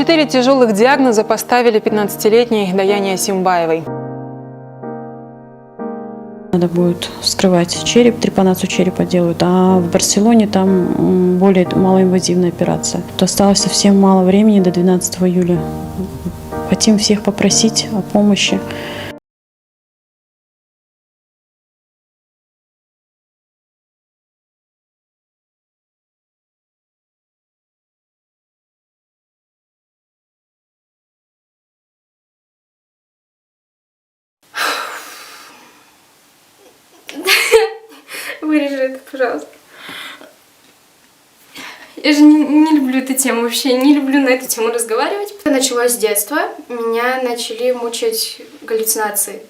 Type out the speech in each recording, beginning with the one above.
4 тяжелых диагноза поставили 15-летней Даяне Симбаевой. Надо будет вскрывать череп, трепанацию черепа делают, а в Барселоне там более малоинвазивная операция. То осталось совсем мало времени до 12 июля. Хотим всех попросить о помощи. Вырежи это, пожалуйста. Я же не люблю эту тему вообще, не люблю на эту тему разговаривать. Это началось с детства, меня начали мучить галлюцинации.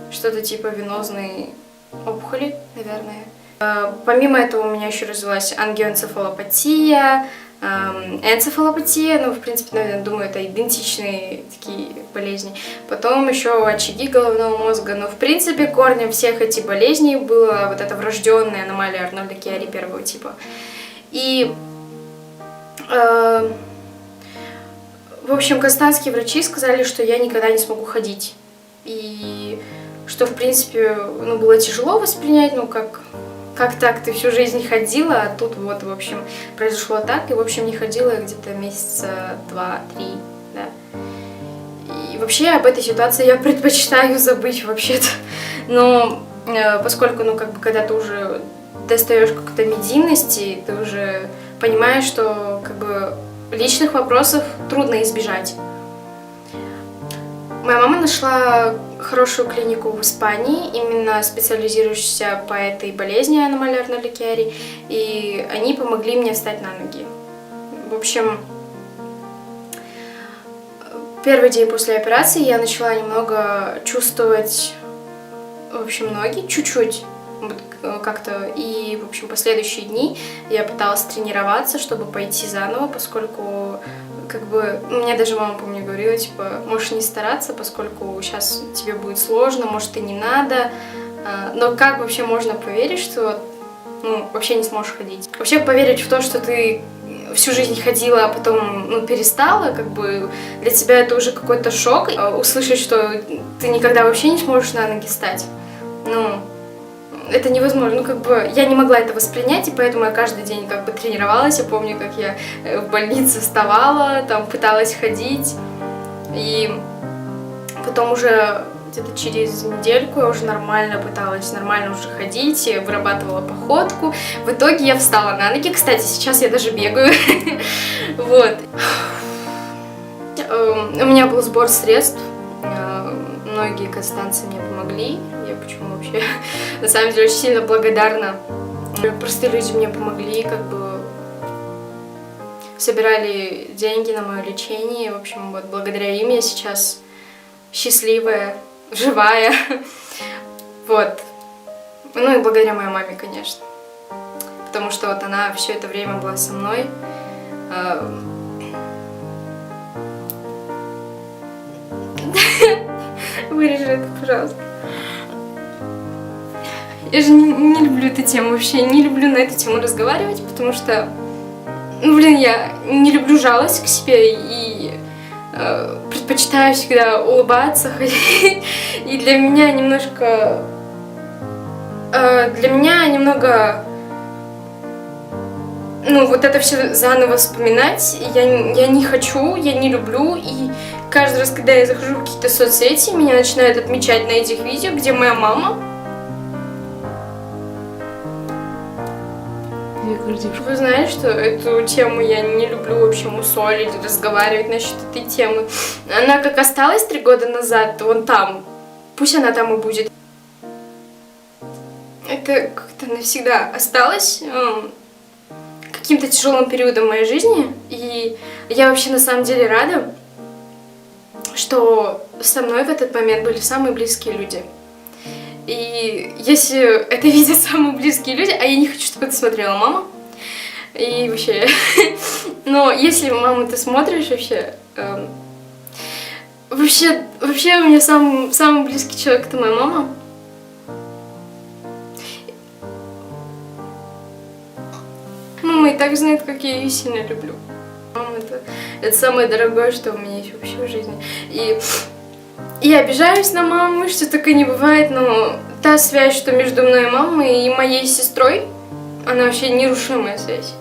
Что-то типа венозной опухоли, наверное. Помимо этого у меня еще развилась ангиоэнцефалопатия, энцефалопатия, ну, в принципе, наверное, думаю, это идентичные такие болезни. Потом еще очаги головного мозга, но, в принципе, корнем всех этих болезней была вот эта врожденная аномалия Арнольда Киари первого типа. И, в общем, казахстанские врачи сказали, что я никогда не смогу ходить. И что, в принципе, ну, было тяжело воспринять, ну, как так, ты всю жизнь ходила, а тут вот, в общем, произошло так, и, в общем, не ходила я где-то месяца 2-3, да. И вообще об этой ситуации я предпочитаю забыть вообще-то, но поскольку, ну, как бы, когда ты уже достаешь какой-то медийности, ты уже понимаешь, что, как бы, личных вопросов трудно избежать. Моя мама нашла хорошую клинику в Испании, именно специализирующуюся по этой болезни аномалярной лейкемии, и они помогли мне встать на ноги. В общем, первый день после операции я начала немного чувствовать, в общем, ноги, чуть-чуть, как-то, и, в общем, последующие дни я пыталась тренироваться, чтобы пойти заново, поскольку, как бы, мне даже мама, помню, говорила, типа, можешь не стараться, поскольку сейчас тебе будет сложно, может, и не надо, но как вообще можно поверить, что, ну, вообще не сможешь ходить? Вообще поверить в то, что ты всю жизнь ходила, а потом, ну, перестала, как бы, для тебя это уже какой-то шок, услышать, что ты никогда вообще не сможешь на ноги встать, ну, это невозможно, ну, как бы, я не могла это воспринять, и поэтому я каждый день, как бы, тренировалась. Я помню, как я в больнице вставала, там, пыталась ходить, и потом уже где-то через недельку я уже нормально пыталась, нормально уже ходить, я вырабатывала походку. В итоге я встала на ноги, кстати, сейчас я даже бегаю, вот. У меня был сбор средств, многие казахстанцы мне помогли, я почему вообще на самом деле очень сильно благодарна. Простые люди мне помогли, как бы собирали деньги на мое лечение, в общем, вот благодаря им я сейчас счастливая, живая, вот. Ну и благодаря моей маме, конечно, потому что вот она все это время была со мной. Вырежи это, пожалуйста. Я же не люблю эту тему вообще, не люблю на эту тему разговаривать, потому что, ну, блин, я не люблю жалость к себе и предпочитаю всегда улыбаться, ходить. И для меня немного, ну, вот это все заново вспоминать, я не хочу, я не люблю, и каждый раз, когда я захожу в какие-то соцсети, меня начинают отмечать на этих видео, где моя мама. Вы знаете, что эту тему я не люблю вообще мусолить, разговаривать насчет этой темы. Она как осталась 3 года назад, вон там, пусть она там и будет. Это как-то навсегда осталось каким-то тяжелым периодом моей жизни, и я вообще на самом деле рада, что со мной в этот момент были самые близкие люди. И если это видят самые близкие люди, а я не хочу, чтобы это смотрела мама, и вообще, но если, мама, ты смотришь вообще, вообще у меня самый близкий человек — это моя мама. Мама и так знает, как я ее сильно люблю. Мама — это самое дорогое, что у меня есть вообще в жизни. И я обижаюсь на маму, что такое не бывает, но та связь, что между мной и мамой и моей сестрой, она вообще нерушимая связь.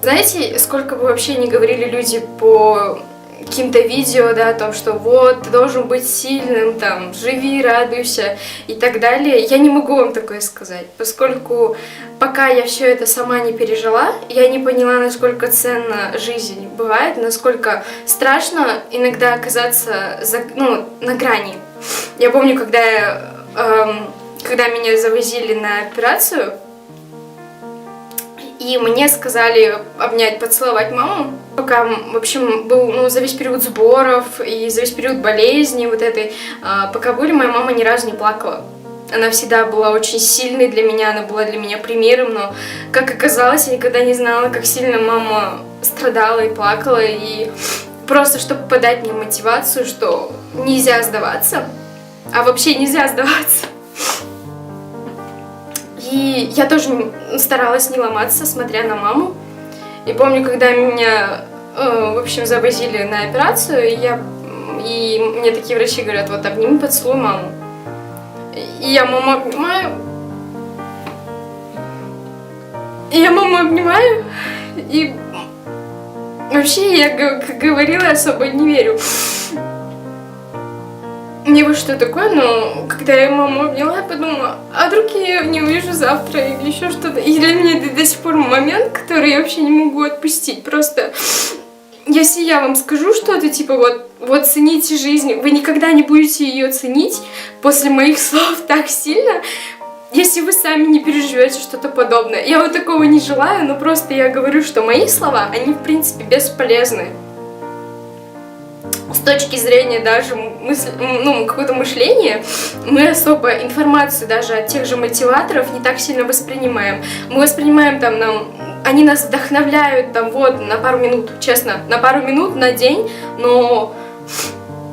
Знаете, сколько бы вообще ни говорили люди по каким-то видео, да, о том, что вот, ты должен быть сильным, там, живи, радуйся и так далее, я не могу вам такое сказать, поскольку пока я все это сама не пережила, я не поняла, насколько ценна жизнь бывает, насколько страшно иногда оказаться на грани. Я помню, когда меня завозили на операцию, и мне сказали обнять, поцеловать маму, пока, в общем, был, за весь период сборов и за весь период болезни вот этой, пока были, моя мама ни разу не плакала. Она всегда была очень сильной для меня, она была для меня примером, но, как оказалось, я никогда не знала, как сильно мама страдала и плакала, и просто, чтобы подать мне мотивацию, что нельзя сдаваться, а вообще нельзя сдаваться. И я тоже старалась не ломаться, смотря на маму. И помню, когда меня, в общем, завозили на операцию, и мне такие врачи говорят: вот, обними, поцелуй маму. И я маму обнимаю. И вообще я, как говорила, особо не верю. Мне вот что такое, но когда я маму обняла, я подумала, а вдруг я ее не увижу завтра или еще что-то. И для меня это до сих пор момент, который я вообще не могу отпустить. Просто если я вам скажу что-то, типа, вот цените жизнь, вы никогда не будете ее ценить после моих слов так сильно, если вы сами не переживете что-то подобное. Я вот такого не желаю, но просто я говорю, что мои слова, они, в принципе, бесполезны. С точки зрения даже какого-то мышления, мы особо информацию даже от тех же мотиваторов не так сильно воспринимаем. Мы воспринимаем они нас вдохновляют на пару минут, честно, на пару минут на день, но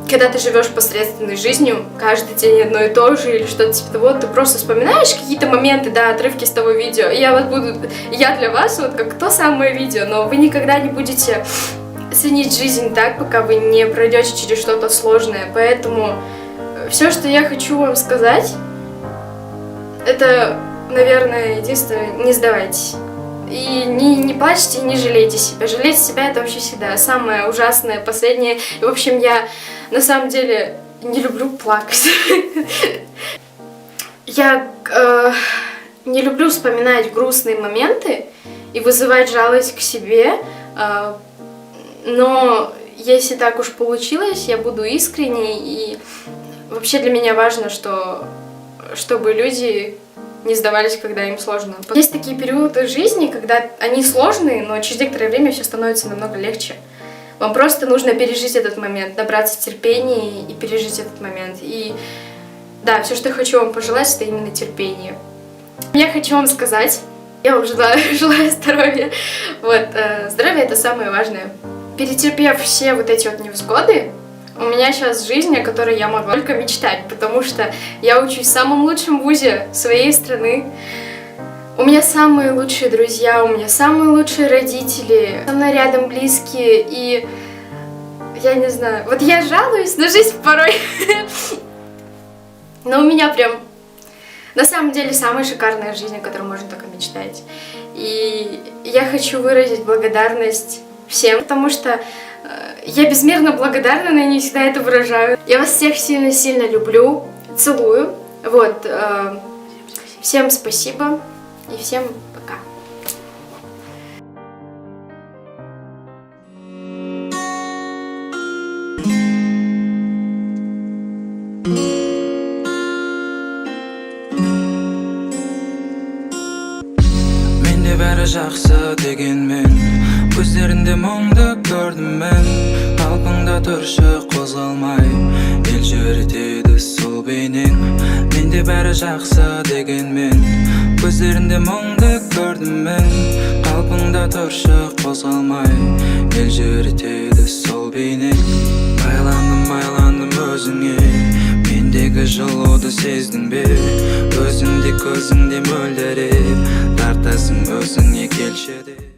когда ты живешь посредственной жизнью, каждый день одно и то же или что-то типа того, ты просто вспоминаешь какие-то моменты, да, отрывки с того видео. И я для вас как то самое видео, но вы никогда не будете ценить жизнь так, пока вы не пройдете через что-то сложное. Поэтому все, что я хочу вам сказать, это, наверное, единственное, не сдавайтесь. И не плачьте, и не жалейте себя. Жалеть себя — это вообще всегда самое ужасное, последнее. И, в общем, я на самом деле не люблю плакать. Я не люблю вспоминать грустные моменты и вызывать жалость к себе. Но если так уж получилось, я буду искренней. И вообще для меня важно, чтобы люди не сдавались, когда им сложно. Есть такие периоды жизни, когда они сложные, но через некоторое время все становится намного легче. Вам просто нужно пережить этот момент, набраться терпения и пережить этот момент. И да, все, что я хочу вам пожелать, это именно терпение. Я хочу вам сказать, я вам желаю здоровья. Здоровье — это самое важное. Перетерпев все эти невзгоды, у меня сейчас жизнь, о которой я могу только мечтать, потому что я учусь в самом лучшем вузе своей страны. У меня самые лучшие друзья, у меня самые лучшие родители, со мной рядом близкие, и я не знаю, я жалуюсь на жизнь порой, но у меня прям на самом деле самая шикарная жизнь, о которой можно только мечтать. И я хочу выразить благодарность всем, потому что я безмерно благодарна, но я не всегда это выражаю. Я вас всех сильно-сильно люблю, целую. Всем спасибо и всем пока. Менде бәрі жақсы дегенмен, көздерінде мұңды көрдім мен. Қалпыңда тұршы қозғалмай, ел жүретеді сол бейнең. Менде бәрі жақсы дегенмен, көздерінде мұңды көрдім мен. Қалпыңда тұршы қозғалмай, ел жүретеді сол бейнең. Байландым өзіңе, мендегі жылуды сездің бе? Өзіңде көзіңде мөлдіреп, тартасың өзіңе келші деп.